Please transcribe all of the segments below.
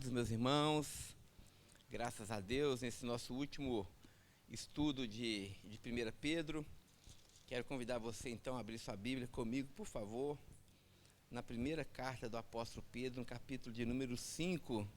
todos, meus irmãos. Graças a Deus, nesse nosso último estudo de 1 Pedro, quero convidar você então a abrir sua Bíblia comigo, por favor, na primeira carta do apóstolo Pedro, no capítulo de número 5.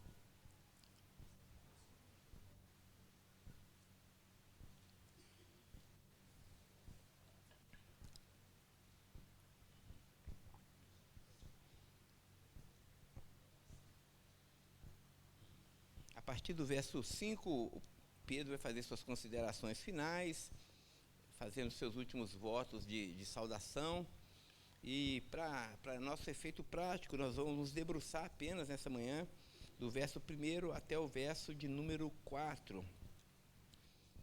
A partir do verso 5, Pedro vai fazer suas considerações finais, fazendo seus últimos votos de saudação. E para nosso efeito prático, nós vamos nos debruçar apenas nessa manhã, do verso 1 até o verso de número 4.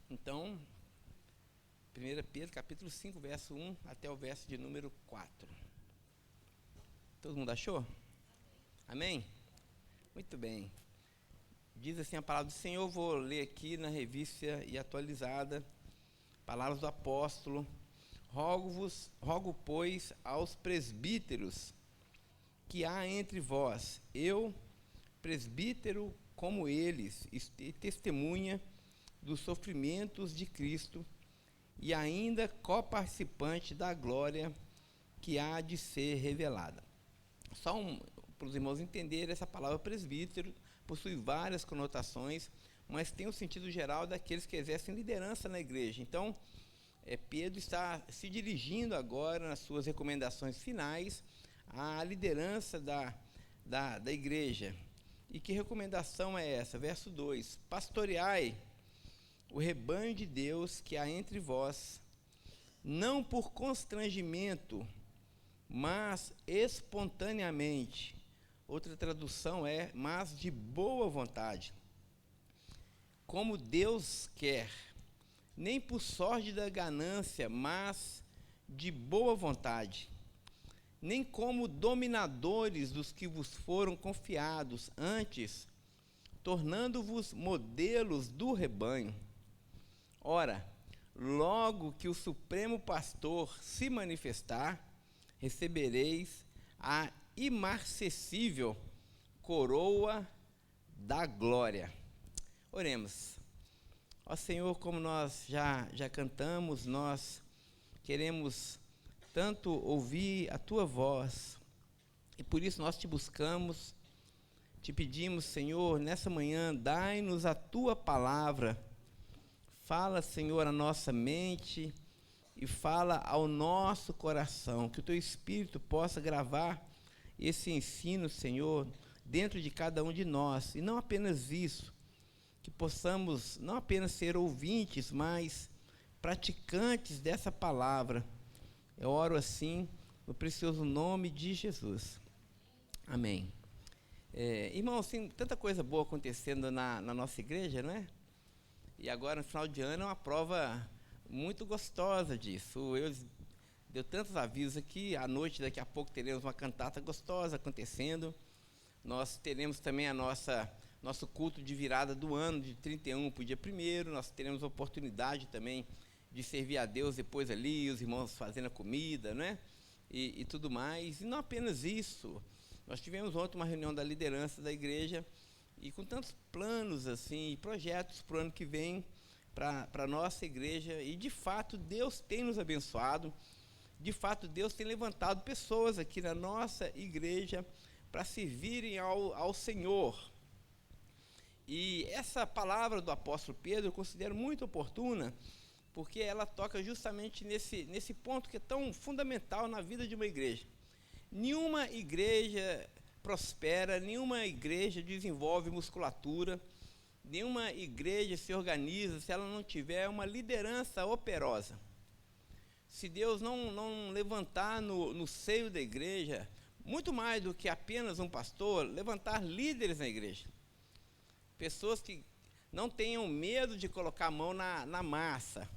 Então, 1 Pedro, capítulo 5, verso 1 até o verso de número 4. Todo mundo achou? Amém? Muito bem. Diz assim a palavra do Senhor, vou ler aqui na revista e atualizada, palavras do apóstolo. Rogo, pois, aos presbíteros que há entre vós, eu, presbítero como eles, e testemunha dos sofrimentos de Cristo, e ainda coparticipante da glória que há de ser revelada. Só para os irmãos entenderem, essa palavra presbítero possui várias conotações, mas tem o sentido geral daqueles que exercem liderança na igreja. Então, Pedro está se dirigindo agora, nas suas recomendações finais, à liderança da igreja. E que recomendação é essa? Verso 2: pastoreai o rebanho de Deus que há entre vós, não por constrangimento, mas espontaneamente. Outra tradução é, mas de boa vontade, como Deus quer, nem por sorte da ganância, mas de boa vontade, nem como dominadores dos que vos foram confiados, antes, tornando-vos modelos do rebanho. Ora, logo que o Supremo Pastor se manifestar, recebereis a imarcessível coroa da glória. Oremos. Ó Senhor, como nós já cantamos, nós queremos tanto ouvir a Tua voz, e por isso nós te buscamos, te pedimos, Senhor, nessa manhã, dai-nos a Tua palavra. Fala, Senhor, a nossa mente e fala ao nosso coração, que o Teu Espírito possa gravar esse ensino, Senhor, dentro de cada um de nós, e não apenas isso, que possamos não apenas ser ouvintes, mas praticantes dessa palavra. Eu oro assim, no precioso nome de Jesus. Amém. Irmãos, tem tanta coisa boa acontecendo na nossa igreja, não é? E agora, no final de ano, é uma prova muito gostosa disso. Deu tantos avisos aqui, à noite, daqui a pouco, teremos uma cantata gostosa acontecendo. Nós teremos também nosso culto de virada do ano, de 31 para o dia 1º. Nós teremos a oportunidade também de servir a Deus depois ali, os irmãos fazendo a comida, né? E tudo mais. E não apenas isso. Nós tivemos ontem uma reunião da liderança da igreja, e com tantos planos assim, projetos para o ano que vem, para a nossa igreja. E de fato Deus tem nos abençoado. De fato, Deus tem levantado pessoas aqui na nossa igreja para servirem ao Senhor. E essa palavra do apóstolo Pedro eu considero muito oportuna, porque ela toca justamente nesse ponto que é tão fundamental na vida de uma igreja. Nenhuma igreja prospera, nenhuma igreja desenvolve musculatura, nenhuma igreja se organiza se ela não tiver uma liderança operosa. Se Deus não levantar no seio da igreja, muito mais do que apenas um pastor, levantar líderes na igreja. Pessoas que não tenham medo de colocar a mão na massa.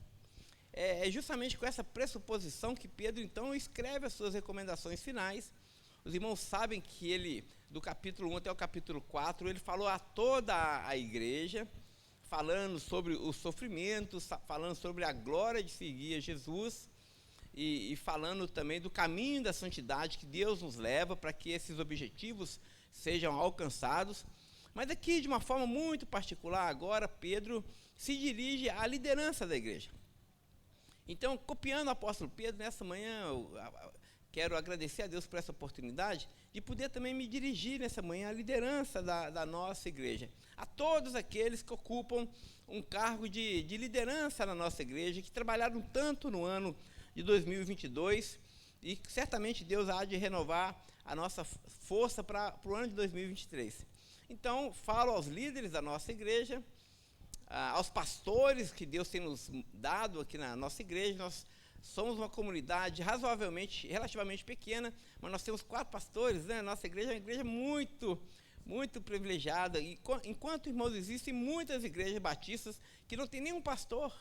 É justamente com essa pressuposição que Pedro, então, escreve as suas recomendações finais. Os irmãos sabem que ele, do capítulo 1 até o capítulo 4, ele falou a toda a igreja, falando sobre os sofrimentos, falando sobre a glória de seguir a Jesus, e falando também do caminho da santidade que Deus nos leva para que esses objetivos sejam alcançados. Mas aqui, de uma forma muito particular, agora, Pedro se dirige à liderança da igreja. Então, copiando o apóstolo Pedro, nessa manhã, quero agradecer a Deus por essa oportunidade de poder também me dirigir nessa manhã à liderança da nossa igreja. A todos aqueles que ocupam um cargo de liderança na nossa igreja, que trabalharam tanto no ano de 2022, e certamente Deus há de renovar a nossa força para o ano de 2023. Então, falo aos líderes da nossa igreja, aos pastores que Deus tem nos dado aqui na nossa igreja. Nós somos uma comunidade relativamente pequena, mas nós temos 4 pastores, né? Nossa igreja é uma igreja muito privilegiada. E enquanto, irmãos, existem muitas igrejas batistas que não tem nenhum pastor.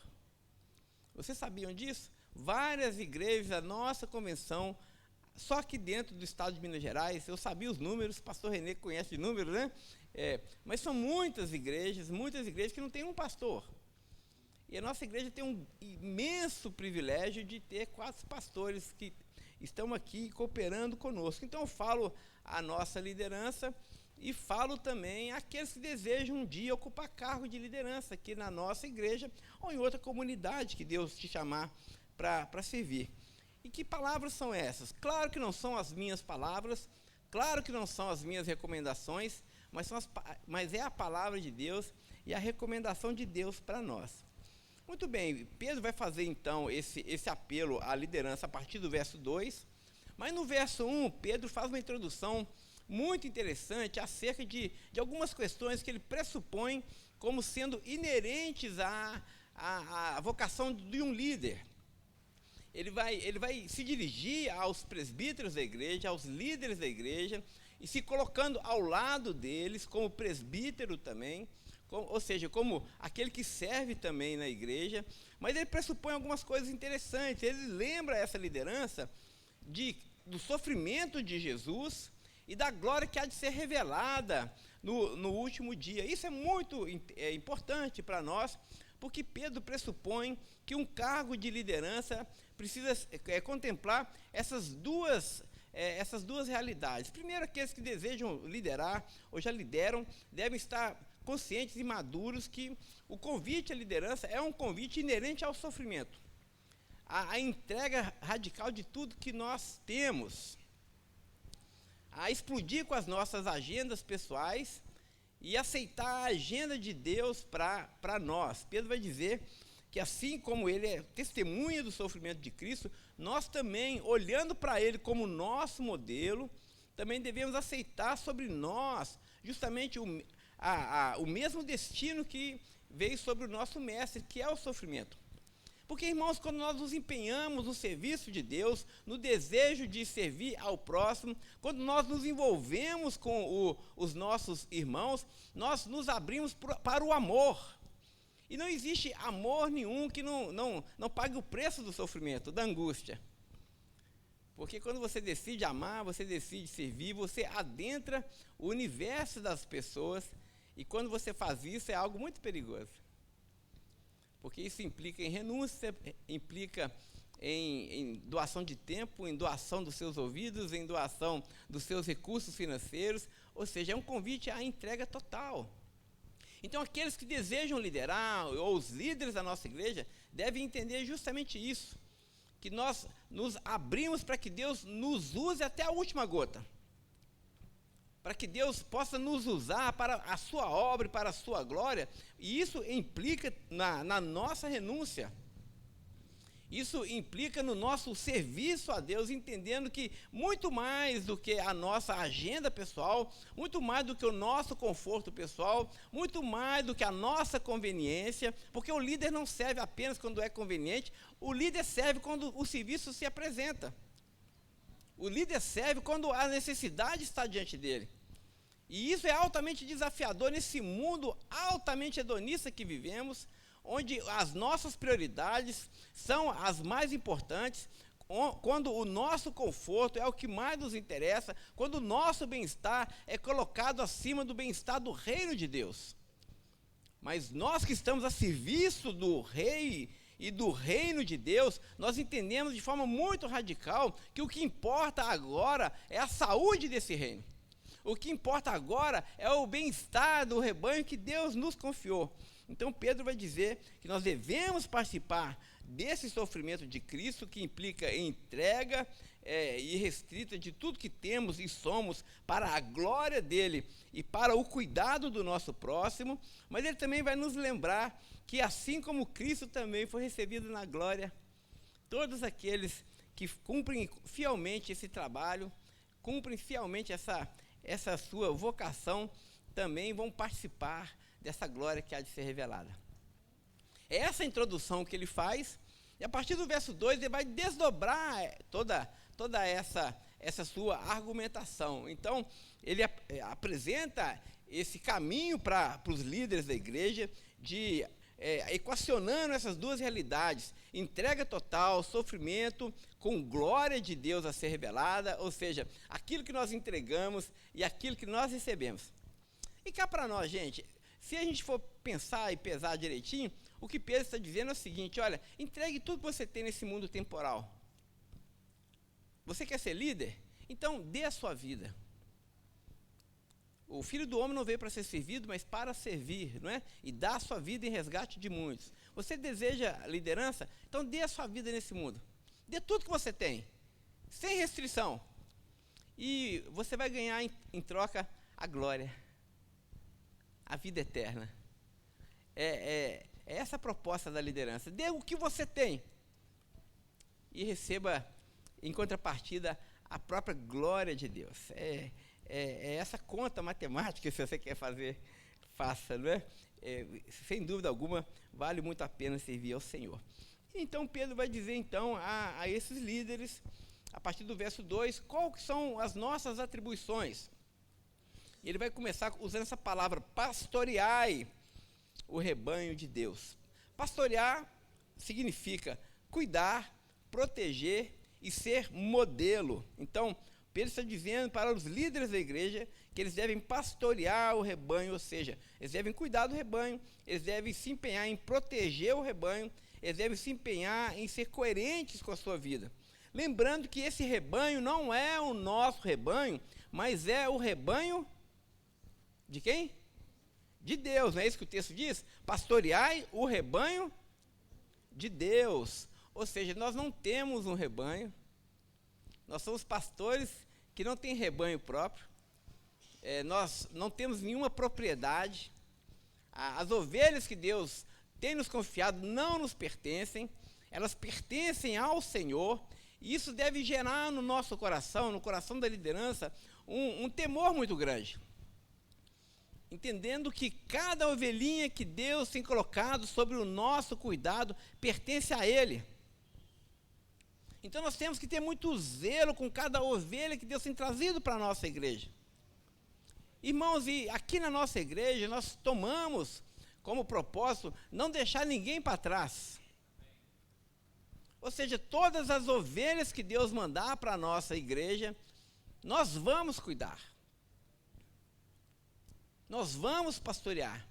Vocês sabiam disso? Várias igrejas da nossa convenção, só aqui dentro do estado de Minas Gerais, eu sabia os números, o pastor Renê conhece de números, né? Mas são muitas igrejas que não tem um pastor. E a nossa igreja tem um imenso privilégio de ter 4 pastores que estão aqui cooperando conosco. Então eu falo à nossa liderança e falo também àqueles que desejam um dia ocupar cargo de liderança aqui na nossa igreja ou em outra comunidade que Deus te chamar para servir. E que palavras são essas? Claro que não são as minhas palavras, claro que não são as minhas recomendações, mas é a palavra de Deus e a recomendação de Deus para nós. Muito bem, Pedro vai fazer então esse apelo à liderança a partir do verso 2, mas no verso 1, Pedro faz uma introdução muito interessante acerca de algumas questões que ele pressupõe como sendo inerentes à vocação de um líder. Ele vai se dirigir aos presbíteros da igreja, aos líderes da igreja, e se colocando ao lado deles como presbítero também, ou seja, como aquele que serve também na igreja. Mas ele pressupõe algumas coisas interessantes. Ele lembra essa liderança do sofrimento de Jesus e da glória que há de ser revelada no último dia. Isso é muito importante para nós, porque Pedro pressupõe que um cargo de liderança precisa contemplar essas duas realidades. Primeiro, aqueles que desejam liderar ou já lideram devem estar conscientes e maduros que o convite à liderança é um convite inerente ao sofrimento, a entrega radical de tudo que nós temos, a explodir com as nossas agendas pessoais e aceitar a agenda de Deus para nós. Pedro vai dizer que assim como ele é testemunha do sofrimento de Cristo, nós também, olhando para ele como nosso modelo, também devemos aceitar sobre nós justamente o mesmo destino que veio sobre o nosso mestre, que é o sofrimento. Porque, irmãos, quando nós nos empenhamos no serviço de Deus, no desejo de servir ao próximo, quando nós nos envolvemos com os nossos irmãos, nós nos abrimos para o amor. E não existe amor nenhum que não pague o preço do sofrimento, da angústia. Porque quando você decide amar, você decide servir, você adentra o universo das pessoas, e quando você faz isso é algo muito perigoso. Porque isso implica em renúncia, implica em doação de tempo, em doação dos seus ouvidos, em doação dos seus recursos financeiros, ou seja, é um convite à entrega total. Então, aqueles que desejam liderar, ou os líderes da nossa igreja, devem entender justamente isso, que nós nos abrimos para que Deus nos use até a última gota, para que Deus possa nos usar para a sua obra e para a sua glória, e isso implica na nossa renúncia. Isso implica no nosso serviço a Deus, entendendo que muito mais do que a nossa agenda pessoal, muito mais do que o nosso conforto pessoal, muito mais do que a nossa conveniência, porque o líder não serve apenas quando é conveniente, o líder serve quando o serviço se apresenta. O líder serve quando a necessidade está diante dele. E isso é altamente desafiador nesse mundo altamente hedonista que vivemos, onde as nossas prioridades são as mais importantes, quando o nosso conforto é o que mais nos interessa, quando o nosso bem-estar é colocado acima do bem-estar do reino de Deus. Mas nós que estamos a serviço do rei e do reino de Deus, nós entendemos de forma muito radical que o que importa agora é a saúde desse reino. O que importa agora é o bem-estar do rebanho que Deus nos confiou. Então Pedro vai dizer que nós devemos participar desse sofrimento de Cristo, que implica entrega irrestrita de tudo que temos e somos para a glória dele e para o cuidado do nosso próximo, mas ele também vai nos lembrar que assim como Cristo também foi recebido na glória, todos aqueles que cumprem fielmente esse trabalho, cumprem fielmente essa sua vocação, também vão participar dessa glória que há de ser revelada. É essa introdução que ele faz, e a partir do verso 2 ele vai desdobrar toda essa sua argumentação. Então, ele apresenta esse caminho para os líderes da igreja, equacionando essas duas realidades, entrega total, sofrimento, com glória de Deus a ser revelada, ou seja, aquilo que nós entregamos e aquilo que nós recebemos. E cá para nós, gente, se a gente for pensar e pesar direitinho, o que Pedro está dizendo é o seguinte: olha, entregue tudo que você tem nesse mundo temporal. Você quer ser líder? Então dê a sua vida. O Filho do Homem não veio para ser servido, mas para servir, não é? E dar a sua vida em resgate de muitos. Você deseja liderança? Então dê a sua vida nesse mundo. Dê tudo que você tem, sem restrição. E você vai ganhar em troca a glória, a vida eterna. É essa a proposta da liderança. Dê o que você tem e receba, em contrapartida, a própria glória de Deus. É essa conta matemática, se você quer fazer, faça, não é? Sem dúvida alguma, vale muito a pena servir ao Senhor. Então Pedro vai dizer então a esses líderes, a partir do verso 2, quais são as nossas atribuições. Ele vai começar usando essa palavra: pastoreai o rebanho de Deus. Pastorear significa cuidar, proteger e ser modelo. Então, Pedro está dizendo para os líderes da igreja que eles devem pastorear o rebanho, ou seja, eles devem cuidar do rebanho, eles devem se empenhar em proteger o rebanho, eles devem se empenhar em ser coerentes com a sua vida. Lembrando que esse rebanho não é o nosso rebanho, mas é o rebanho de quem? De Deus, não é isso que o texto diz? Pastoreai o rebanho de Deus. Ou seja, nós não temos um rebanho, nós somos pastores que não têm rebanho próprio, nós não temos nenhuma propriedade, as ovelhas que Deus tem nos confiado não nos pertencem, elas pertencem ao Senhor, e isso deve gerar no nosso coração, no coração da liderança, um temor muito grande. Entendendo que cada ovelhinha que Deus tem colocado sobre o nosso cuidado pertence a Ele. Então nós temos que ter muito zelo com cada ovelha que Deus tem trazido para a nossa igreja. Irmãos, e aqui na nossa igreja nós tomamos como propósito não deixar ninguém para trás. Ou seja, todas as ovelhas que Deus mandar para a nossa igreja, nós vamos cuidar. Nós vamos pastorear,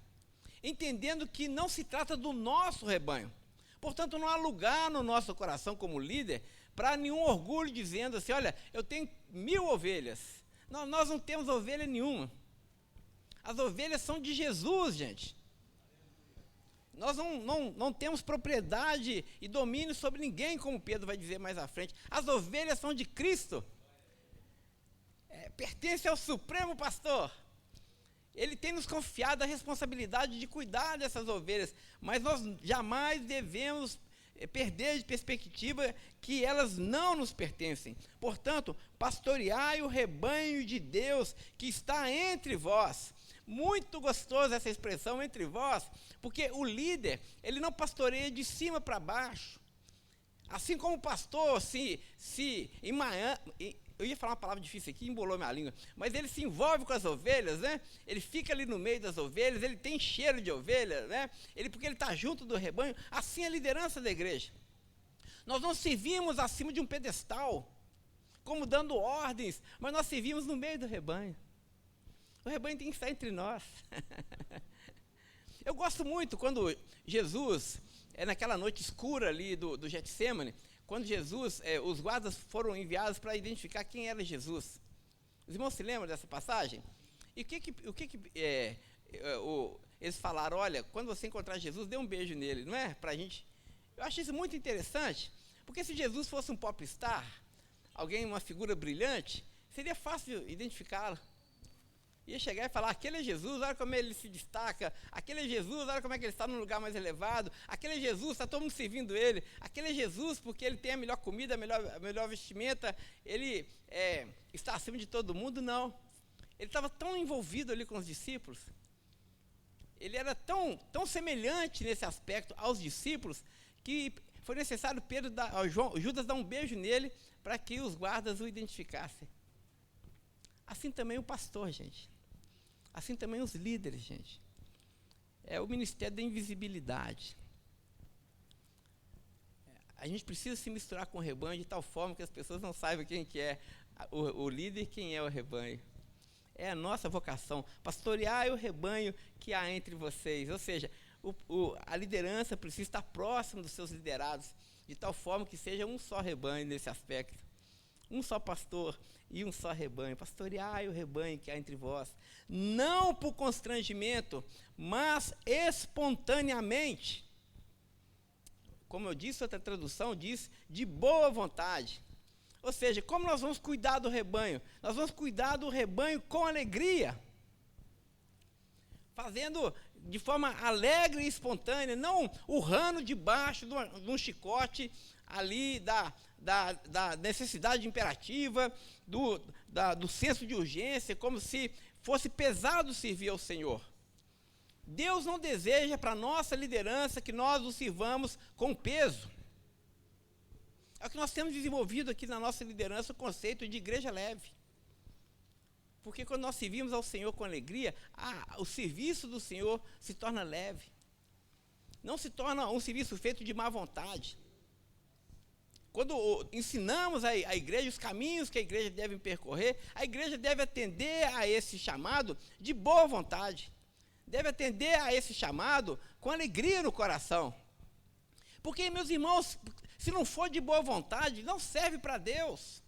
entendendo que não se trata do nosso rebanho. Portanto, não há lugar no nosso coração como líder para nenhum orgulho dizendo assim: olha, eu tenho 1000 ovelhas. Nós não temos ovelha nenhuma. As ovelhas são de Jesus, gente. Nós não temos propriedade e domínio sobre ninguém, como Pedro vai dizer mais à frente. As ovelhas são de Cristo. Pertence ao Supremo Pastor. Ele tem nos confiado a responsabilidade de cuidar dessas ovelhas, mas nós jamais devemos perder de perspectiva que elas não nos pertencem. Portanto, pastoreai o rebanho de Deus que está entre vós. Muito gostosa essa expressão, entre vós, porque o líder, ele não pastoreia de cima para baixo. Assim como o pastor, eu ia falar uma palavra difícil aqui, embolou minha língua, mas ele se envolve com as ovelhas, né? Ele fica ali no meio das ovelhas, ele tem cheiro de ovelha, né? Porque ele está junto do rebanho. Assim é a liderança da igreja. Nós não servimos acima de um pedestal, como dando ordens, mas nós servimos no meio do rebanho. O rebanho tem que estar entre nós. Eu gosto muito quando Jesus, naquela noite escura ali do Getsêmani, quando Jesus, os guardas foram enviados para identificar quem era Jesus. Os irmãos se lembram dessa passagem? E eles falaram, olha, quando você encontrar Jesus, dê um beijo nele, não é? Pra gente. Eu acho isso muito interessante, porque se Jesus fosse um popstar, alguém, uma figura brilhante, seria fácil identificá-lo. Ia chegar e falar, aquele é Jesus, olha como ele se destaca, aquele é Jesus, olha como é que ele está num lugar mais elevado, aquele é Jesus, está todo mundo servindo ele, aquele é Jesus porque ele tem a melhor comida, a melhor vestimenta, ele está acima de todo mundo. Não. Ele estava tão envolvido ali com os discípulos, ele era tão semelhante nesse aspecto aos discípulos, que foi necessário Judas dar um beijo nele, para que os guardas o identificassem. Assim também o pastor, gente. Assim também os líderes, gente. É o ministério da invisibilidade. A gente precisa se misturar com o rebanho de tal forma que as pessoas não saibam quem que é o líder e quem é o rebanho. É a nossa vocação, pastorear o rebanho que há entre vocês. Ou seja, a liderança precisa estar próxima dos seus liderados, de tal forma que seja um só rebanho nesse aspecto. Um só pastor e um só rebanho. Pastoreai o rebanho que há entre vós, não por constrangimento, mas espontaneamente. Como eu disse, outra tradução diz, de boa vontade. Ou seja, como nós vamos cuidar do rebanho? Nós vamos cuidar do rebanho com alegria, fazendo de forma alegre e espontânea, não urrando debaixo de um chicote ali da necessidade imperativa, do senso de urgência, como se fosse pesado servir ao Senhor. Deus não deseja para a nossa liderança que nós o sirvamos com peso. É o que nós temos desenvolvido aqui na nossa liderança, o conceito de igreja leve. Porque quando nós servimos ao Senhor com alegria, o serviço do Senhor se torna leve. Não se torna um serviço feito de má vontade. Quando ensinamos a igreja os caminhos que a igreja deve percorrer, a igreja deve atender a esse chamado de boa vontade. Deve atender a esse chamado com alegria no coração. Porque, meus irmãos, se não for de boa vontade, não serve para Deus.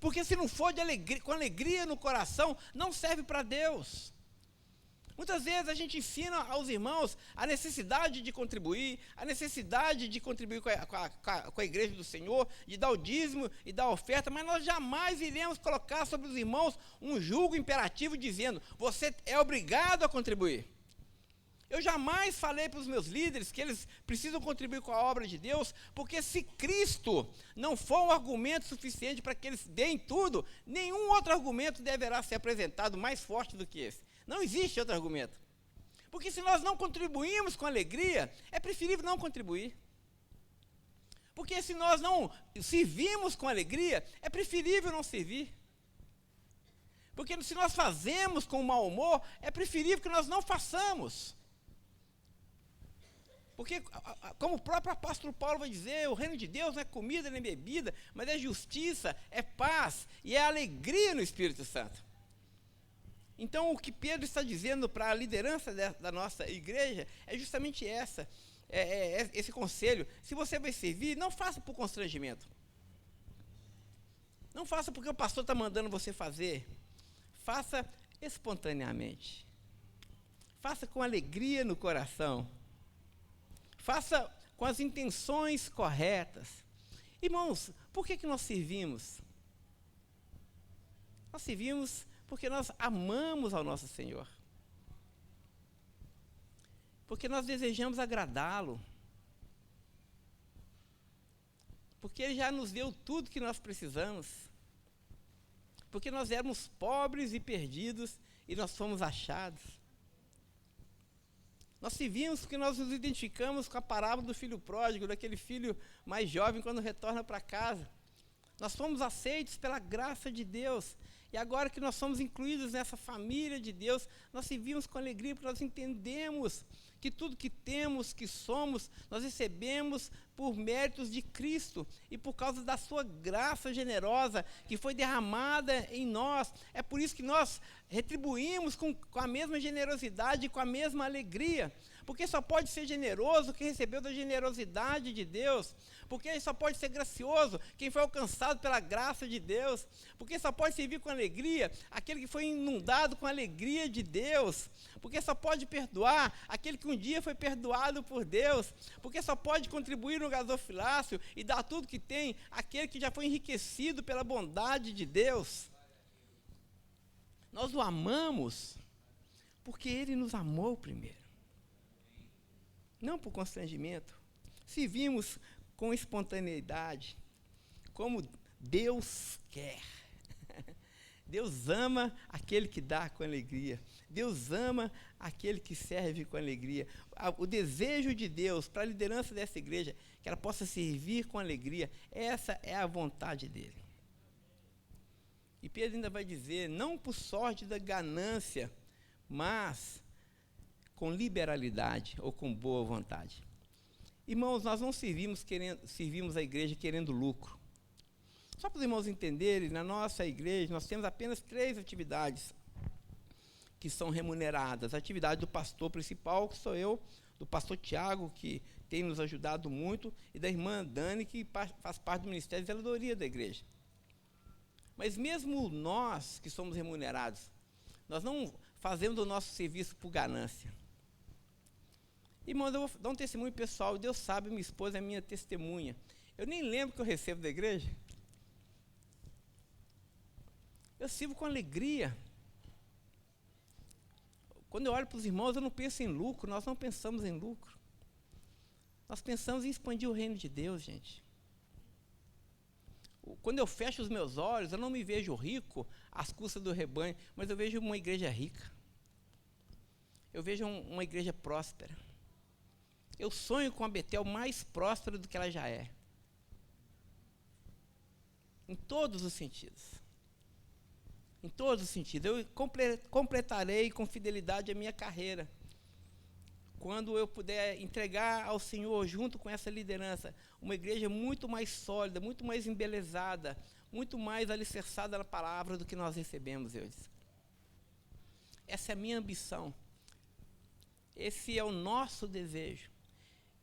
Porque se não for com alegria no coração, não serve para Deus. Muitas vezes a gente ensina aos irmãos a necessidade de contribuir, com a igreja do Senhor, de dar o dízimo e dar a oferta, mas nós jamais iremos colocar sobre os irmãos um jugo imperativo dizendo, você é obrigado a contribuir. Eu jamais falei para os meus líderes que eles precisam contribuir com a obra de Deus, porque se Cristo não for um argumento suficiente para que eles deem tudo, nenhum outro argumento deverá ser apresentado mais forte do que esse. Não existe outro argumento. Porque se nós não contribuímos com alegria, é preferível não contribuir. Porque se nós não servimos com alegria, é preferível não servir. Porque se nós fazemos com mau humor, é preferível que nós não façamos. Porque, como o próprio apóstolo Paulo vai dizer, o reino de Deus não é comida nem bebida, mas é justiça, é paz e é alegria no Espírito Santo. Então, o que Pedro está dizendo para a liderança da nossa igreja é justamente esse conselho. Se você vai servir, não faça por constrangimento. Não faça porque o pastor está mandando você fazer. Faça espontaneamente. Faça com alegria no coração. Faça com as intenções corretas. Irmãos, por que nós servimos? Nós servimos porque nós amamos ao nosso Senhor. Porque nós desejamos agradá-lo. Porque Ele já nos deu tudo que nós precisamos. Porque nós éramos pobres e perdidos e nós fomos achados. Nós servimos porque nós nos identificamos com a parábola do filho pródigo, daquele filho mais jovem quando retorna para casa. Nós fomos aceitos pela graça de Deus. E agora que nós somos incluídos nessa família de Deus, nós servimos com alegria, porque nós entendemos que tudo que temos, que somos, nós recebemos por méritos de Cristo e por causa da sua graça generosa que foi derramada em nós. É por isso que nós retribuímos com a mesma generosidade e com a mesma alegria. Porque só pode ser generoso quem recebeu da generosidade de Deus. Porque só pode ser gracioso quem foi alcançado pela graça de Deus. Porque só pode servir com alegria aquele que foi inundado com a alegria de Deus. Porque só pode perdoar aquele que um dia foi perdoado por Deus. Porque só pode contribuir no gasofilácio e dar tudo que tem aquele que já foi enriquecido pela bondade de Deus. Nós o amamos porque Ele nos amou primeiro. Não por constrangimento. Servimos com espontaneidade, como Deus quer. Deus ama aquele que dá com alegria. Deus ama aquele que serve com alegria. O desejo de Deus para a liderança dessa igreja, que ela possa servir com alegria, essa é a vontade dele. E Pedro ainda vai dizer, não por sorte da ganância, mas com liberalidade ou com boa vontade. Irmãos, nós não servimos a igreja querendo lucro. Só para os irmãos entenderem, na nossa igreja nós temos apenas 3 atividades que são remuneradas. A atividade do pastor principal, que sou eu, do pastor Tiago, que tem nos ajudado muito, e da irmã Dani, que faz parte do Ministério de Zeladoria da igreja. Mas mesmo nós que somos remunerados, nós não fazemos o nosso serviço por ganância. Irmãos, eu vou dar um testemunho pessoal. Deus sabe, minha esposa é minha testemunha. Eu nem lembro que eu recebo da igreja. Eu sirvo com alegria. Quando eu olho para os irmãos, eu não penso em lucro. Nós não pensamos em lucro. Nós pensamos em expandir o reino de Deus, gente. Quando eu fecho os meus olhos, eu não me vejo rico às custas do rebanho, mas eu vejo uma igreja rica. Eu vejo uma igreja próspera. Eu sonho com a Betel mais próspera do que ela já é. Em todos os sentidos. Em todos os sentidos. Eu completarei com fidelidade a minha carreira. Quando eu puder entregar ao Senhor, junto com essa liderança, uma igreja muito mais sólida, muito mais embelezada, muito mais alicerçada na palavra do que nós recebemos, eu disse. Essa é a minha ambição. Esse é o nosso desejo.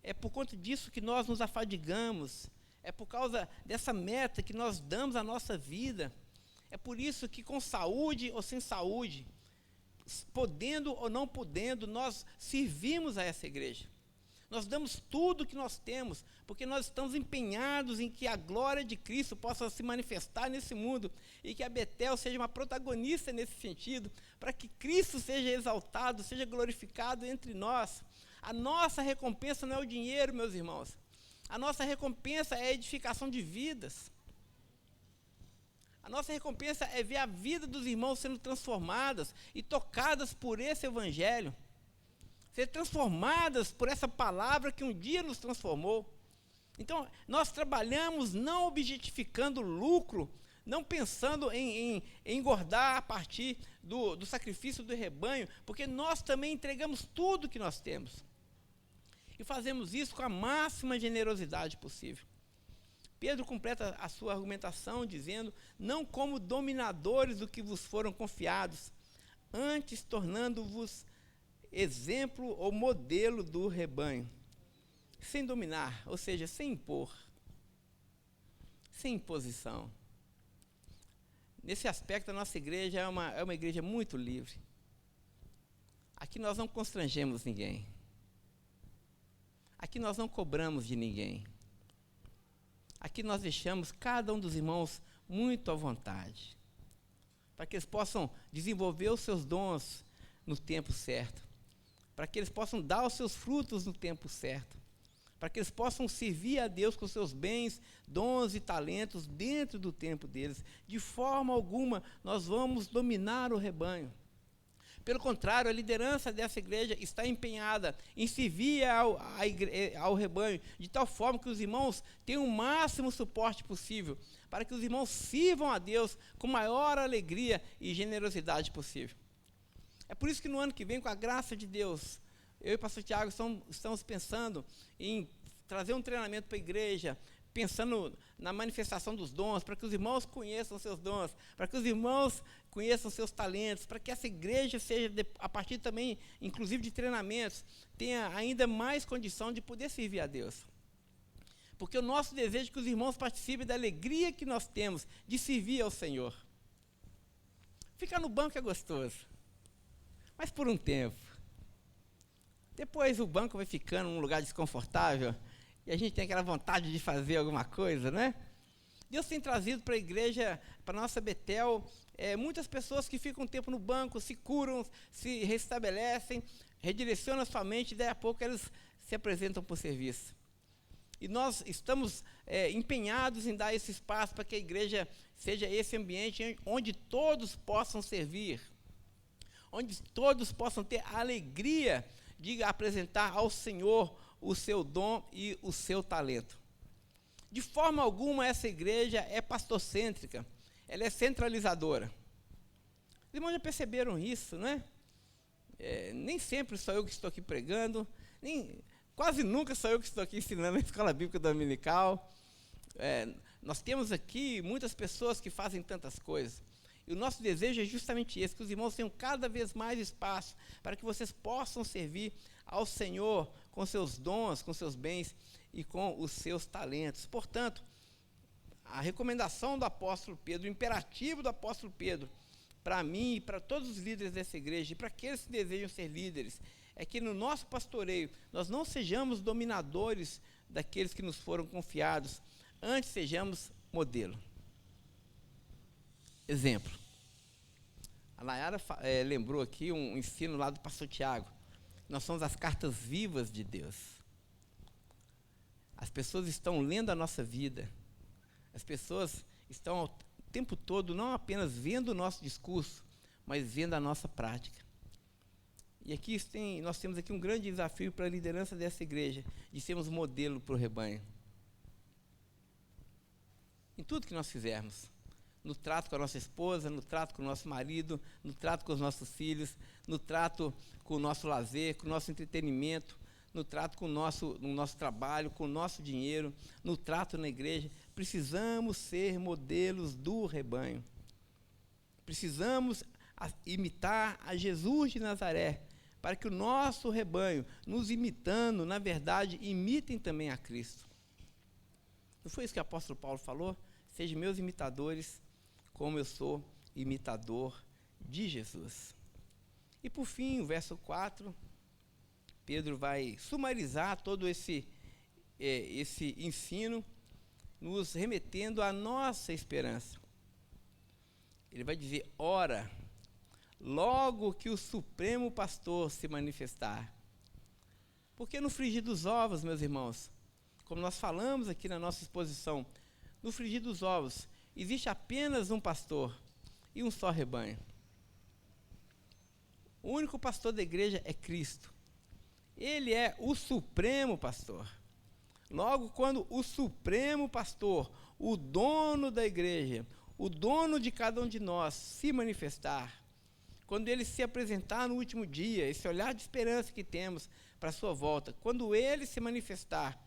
É por conta disso que nós nos afadigamos. É por causa dessa meta que nós damos à nossa vida. É por isso que, com saúde ou sem saúde, podendo ou não podendo, nós servimos a essa igreja. Nós damos tudo o que nós temos, porque nós estamos empenhados em que a glória de Cristo possa se manifestar nesse mundo e que a Betel seja uma protagonista nesse sentido, para que Cristo seja exaltado, seja glorificado entre nós. A nossa recompensa não é o dinheiro, meus irmãos. A nossa recompensa é a edificação de vidas. A nossa recompensa é ver a vida dos irmãos sendo transformadas e tocadas por esse evangelho. Ser transformadas por essa palavra que um dia nos transformou. Então, nós trabalhamos não objetificando lucro, não pensando em engordar a partir do sacrifício do rebanho, porque nós também entregamos tudo que nós temos. E fazemos isso com a máxima generosidade possível. Pedro completa a sua argumentação dizendo, não como dominadores do que vos foram confiados, antes tornando-vos exemplo ou modelo do rebanho, sem dominar, ou seja, sem impor, sem imposição. Nesse aspecto, a nossa igreja é uma igreja muito livre. Aqui nós não constrangemos ninguém. Aqui nós não cobramos de ninguém. Aqui nós deixamos cada um dos irmãos muito à vontade, para que eles possam desenvolver os seus dons no tempo certo, para que eles possam dar os seus frutos no tempo certo, para que eles possam servir a Deus com seus bens, dons e talentos dentro do tempo deles. De forma alguma nós vamos dominar o rebanho. Pelo contrário, a liderança dessa igreja está empenhada em servir ao rebanho, de tal forma que os irmãos tenham o máximo suporte possível, para que os irmãos sirvam a Deus com maior alegria e generosidade possível. É por isso que no ano que vem, com a graça de Deus, eu e o pastor Tiago estamos pensando em trazer um treinamento para a igreja, pensando na manifestação dos dons, para que os irmãos conheçam seus dons, para que os irmãos conheçam seus talentos, para que essa igreja seja, a partir também, inclusive de treinamentos, tenha ainda mais condição de poder servir a Deus. Porque o nosso desejo é que os irmãos participem da alegria que nós temos de servir ao Senhor. Ficar no banco é gostoso, mas por um tempo. Depois o banco vai ficando num lugar desconfortável e a gente tem aquela vontade de fazer alguma coisa, né? Deus tem trazido para a igreja, para a nossa Betel, muitas pessoas que ficam um tempo no banco, se curam, se restabelecem, redirecionam a sua mente e daí a pouco eles se apresentam para o serviço. E nós estamos empenhados em dar esse espaço para que a igreja seja esse ambiente onde todos possam servir, onde todos possam ter a alegria de apresentar ao Senhor o seu dom e o seu talento. De forma alguma essa igreja é pastorcêntrica, ela é centralizadora. Os irmãos já perceberam isso, não é? Nem sempre sou eu que estou aqui pregando, quase nunca sou eu que estou aqui ensinando na escola bíblica dominical. Nós temos aqui muitas pessoas que fazem tantas coisas. E o nosso desejo é justamente esse, que os irmãos tenham cada vez mais espaço para que vocês possam servir ao Senhor com seus dons, com seus bens e com os seus talentos. Portanto, a recomendação do apóstolo Pedro, o imperativo do apóstolo Pedro, para mim e para todos os líderes dessa igreja, e para aqueles que desejam ser líderes, é que no nosso pastoreio nós não sejamos dominadores daqueles que nos foram confiados, antes sejamos modelo. Exemplo. A Nayara lembrou aqui um ensino lá do pastor Tiago. Nós somos as cartas vivas de Deus. As pessoas estão lendo a nossa vida. As pessoas estão o tempo todo não apenas vendo o nosso discurso, mas vendo a nossa prática. E aqui nós temos aqui um grande desafio para a liderança dessa igreja, de sermos modelo para o rebanho. Em tudo que nós fizermos, no trato com a nossa esposa, no trato com o nosso marido, no trato com os nossos filhos, no trato com o nosso lazer, com o nosso entretenimento, no trato com no nosso trabalho, com o nosso dinheiro, no trato na igreja, precisamos ser modelos do rebanho. Precisamos imitar a Jesus de Nazaré, para que o nosso rebanho, nos imitando, na verdade, imitem também a Cristo. Não foi isso que o apóstolo Paulo falou? Sejam meus imitadores, como eu sou imitador de Jesus. E por fim, o verso 4, Pedro vai sumarizar todo esse ensino, nos remetendo à nossa esperança. Ele vai dizer: ora, logo que o Supremo Pastor se manifestar. Porque no frigir dos ovos, meus irmãos, como nós falamos aqui na nossa exposição, no frigir dos ovos, existe apenas um pastor e um só rebanho. O único pastor da igreja é Cristo. Ele é o Supremo Pastor. Logo, quando o Supremo Pastor, o dono da igreja, o dono de cada um de nós, se manifestar, quando ele se apresentar no último dia, esse olhar de esperança que temos para a sua volta, quando ele se manifestar,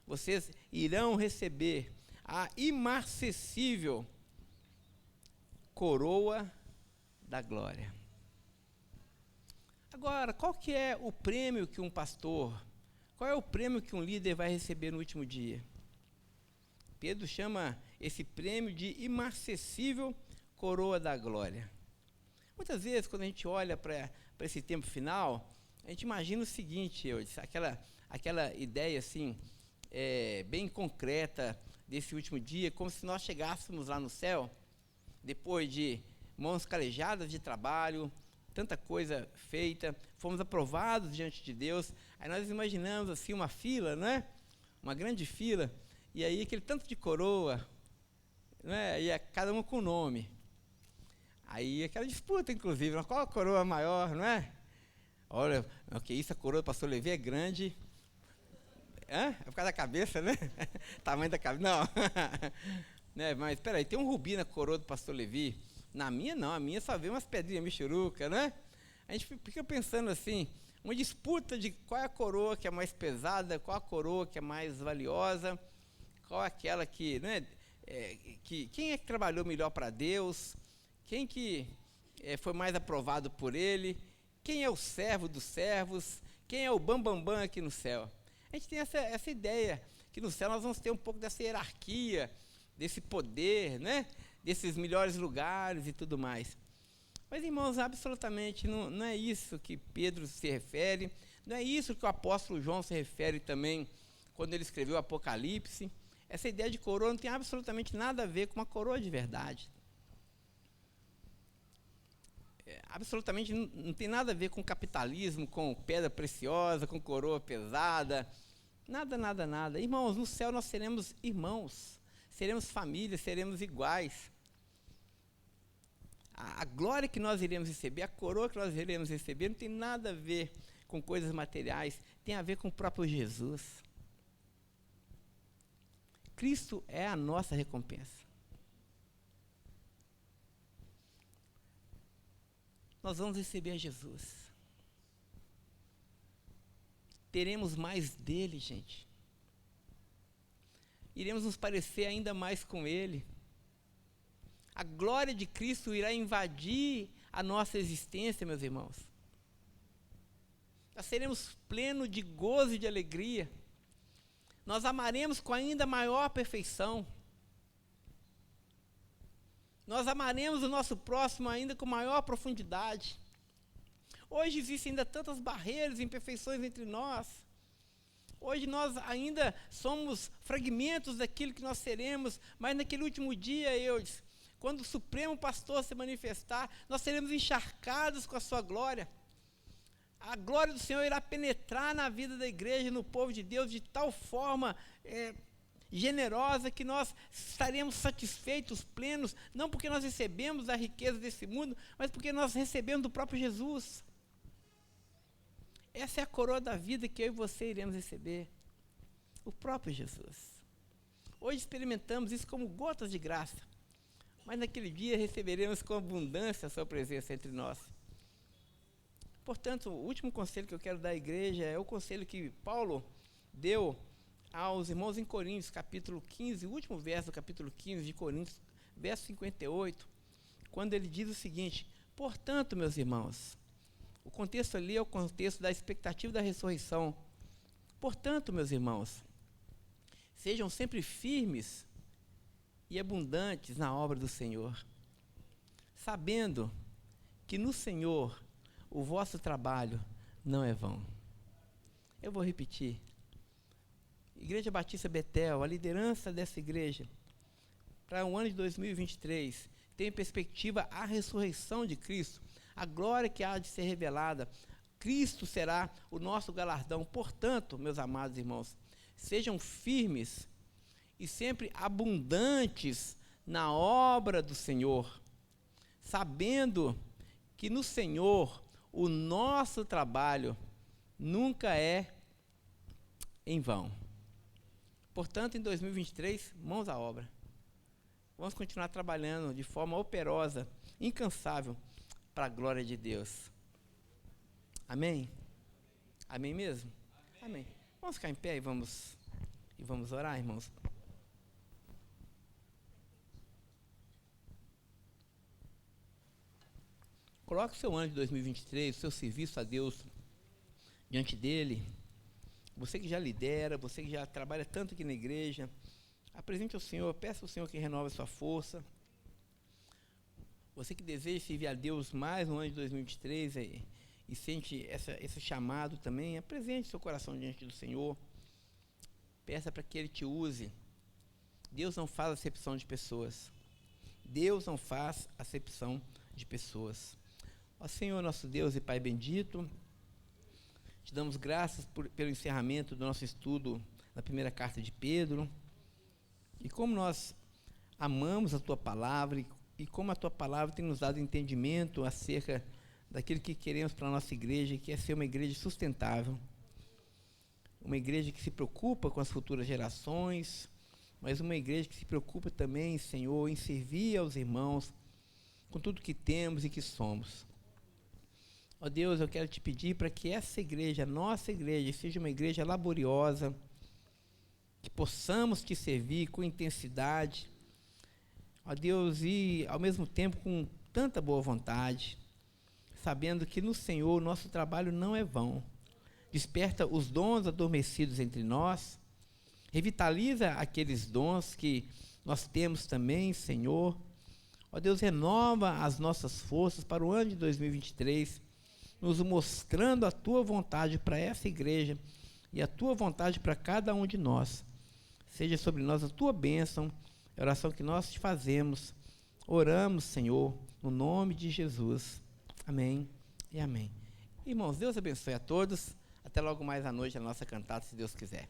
vocês irão receber a imarcessível coroa da glória. Agora, qual que é o prêmio que um pastor, qual é o prêmio que um líder vai receber no último dia? Pedro chama esse prêmio de imarcessível coroa da glória. Muitas vezes, quando a gente olha para esse tempo final, a gente imagina o seguinte, aquela ideia assim, bem concreta desse último dia, como se nós chegássemos lá no céu, depois de mãos calejadas de trabalho, tanta coisa feita, fomos aprovados diante de Deus, aí nós imaginamos assim uma fila, não é? Uma grande fila, e aí aquele tanto de coroa, não é? E cada um com o nome. Aí aquela disputa, inclusive, qual a coroa maior, não é? Olha, o que isso, a coroa do pastor Levi é grande. É por causa da cabeça, né? Tamanho da cabeça. Não. Né? Mas, espera aí, tem um rubi na coroa do pastor Levi? Na minha, não. A minha só vê umas pedrinhas michuruca, né? A gente fica pensando assim, uma disputa de qual é a coroa que é mais pesada, qual a coroa que é mais valiosa, qual é aquela que, né, quem é que trabalhou melhor para Deus, quem que foi mais aprovado por Ele, quem é o servo dos servos, quem é o bambambam aqui no céu. A gente tem essa ideia, que no céu nós vamos ter um pouco dessa hierarquia, desse poder, né, desses melhores lugares e tudo mais. Mas, irmãos, absolutamente não é isso que Pedro se refere, não é isso que o apóstolo João se refere também quando ele escreveu o Apocalipse. Essa ideia de coroa não tem absolutamente nada a ver com uma coroa de verdade. Absolutamente não tem nada a ver com capitalismo, com pedra preciosa, com coroa pesada. Nada, nada, nada. Irmãos, no céu nós seremos irmãos, seremos família, seremos iguais. A glória que nós iremos receber, a coroa que nós iremos receber, não tem nada a ver com coisas materiais, tem a ver com o próprio Jesus. Cristo é a nossa recompensa. Nós vamos receber Jesus. Teremos mais dele, gente. Iremos nos parecer ainda mais com ele. A glória de Cristo irá invadir a nossa existência, meus irmãos. Nós seremos plenos de gozo e de alegria. Nós amaremos com ainda maior perfeição. Nós amaremos o nosso próximo ainda com maior profundidade. Hoje existem ainda tantas barreiras e imperfeições entre nós. Hoje nós ainda somos fragmentos daquilo que nós seremos, mas naquele último dia, quando o Supremo Pastor se manifestar, nós seremos encharcados com a sua glória. A glória do Senhor irá penetrar na vida da igreja, no povo de Deus, de tal forma generosa, que nós estaremos satisfeitos, plenos, não porque nós recebemos a riqueza desse mundo, mas porque nós recebemos do próprio Jesus. Essa é a coroa da vida que eu e você iremos receber. O próprio Jesus. Hoje experimentamos isso como gotas de graça, mas naquele dia receberemos com abundância a sua presença entre nós. Portanto, o último conselho que eu quero dar à igreja é o conselho que Paulo deu aos irmãos em Coríntios, capítulo 15, o último verso do capítulo 15 de Coríntios, verso 58, quando ele diz o seguinte: portanto, meus irmãos, o contexto ali é o contexto da expectativa da ressurreição. Portanto, meus irmãos, sejam sempre firmes e abundantes na obra do Senhor, sabendo que no Senhor o vosso trabalho não é vão. Eu vou repetir. Igreja Batista Betel, a liderança dessa igreja, para o ano de 2023, tem em perspectiva a ressurreição de Cristo, a glória que há de ser revelada. Cristo será o nosso galardão. Portanto, meus amados irmãos, sejam firmes e sempre abundantes na obra do Senhor, sabendo que no Senhor o nosso trabalho nunca é em vão. Portanto, em 2023, mãos à obra. Vamos continuar trabalhando de forma operosa, incansável, para a glória de Deus. Amém? Amém mesmo? Amém. Vamos ficar em pé e vamos orar, irmãos. Coloque o seu ano de 2023, o seu serviço a Deus diante dele. Você que já lidera, você que já trabalha tanto aqui na igreja, apresente ao Senhor, peça ao Senhor que renove a sua força. Você que deseja servir a Deus mais no ano de 2023 e sente esse chamado também, apresente seu coração diante do Senhor. Peça para que Ele te use. Deus não faz acepção de pessoas. Deus não faz acepção de pessoas. Ó Senhor, nosso Deus e Pai bendito, te damos graças pelo encerramento do nosso estudo na primeira carta de Pedro. E como nós amamos a Tua palavra e como a Tua palavra tem nos dado entendimento acerca daquilo que queremos para a nossa igreja, que é ser uma igreja sustentável. Uma igreja que se preocupa com as futuras gerações, mas uma igreja que se preocupa também, Senhor, em servir aos irmãos com tudo que temos e que somos. Ó Ó Deus, eu quero te pedir para que essa igreja, nossa igreja, seja uma igreja laboriosa, que possamos te servir com intensidade, ó Deus, e ao mesmo tempo com tanta boa vontade, sabendo que no Senhor o nosso trabalho não é vão. Desperta os dons adormecidos entre nós, revitaliza aqueles dons que nós temos também, Senhor. Ó Deus, renova as nossas forças para o ano de 2023, nos mostrando a tua vontade para essa igreja e a tua vontade para cada um de nós. Seja sobre nós a tua bênção, a oração que nós te fazemos. Oramos, Senhor, no nome de Jesus. Amém e amém. Irmãos, Deus abençoe a todos. Até logo mais à noite a nossa cantada, se Deus quiser.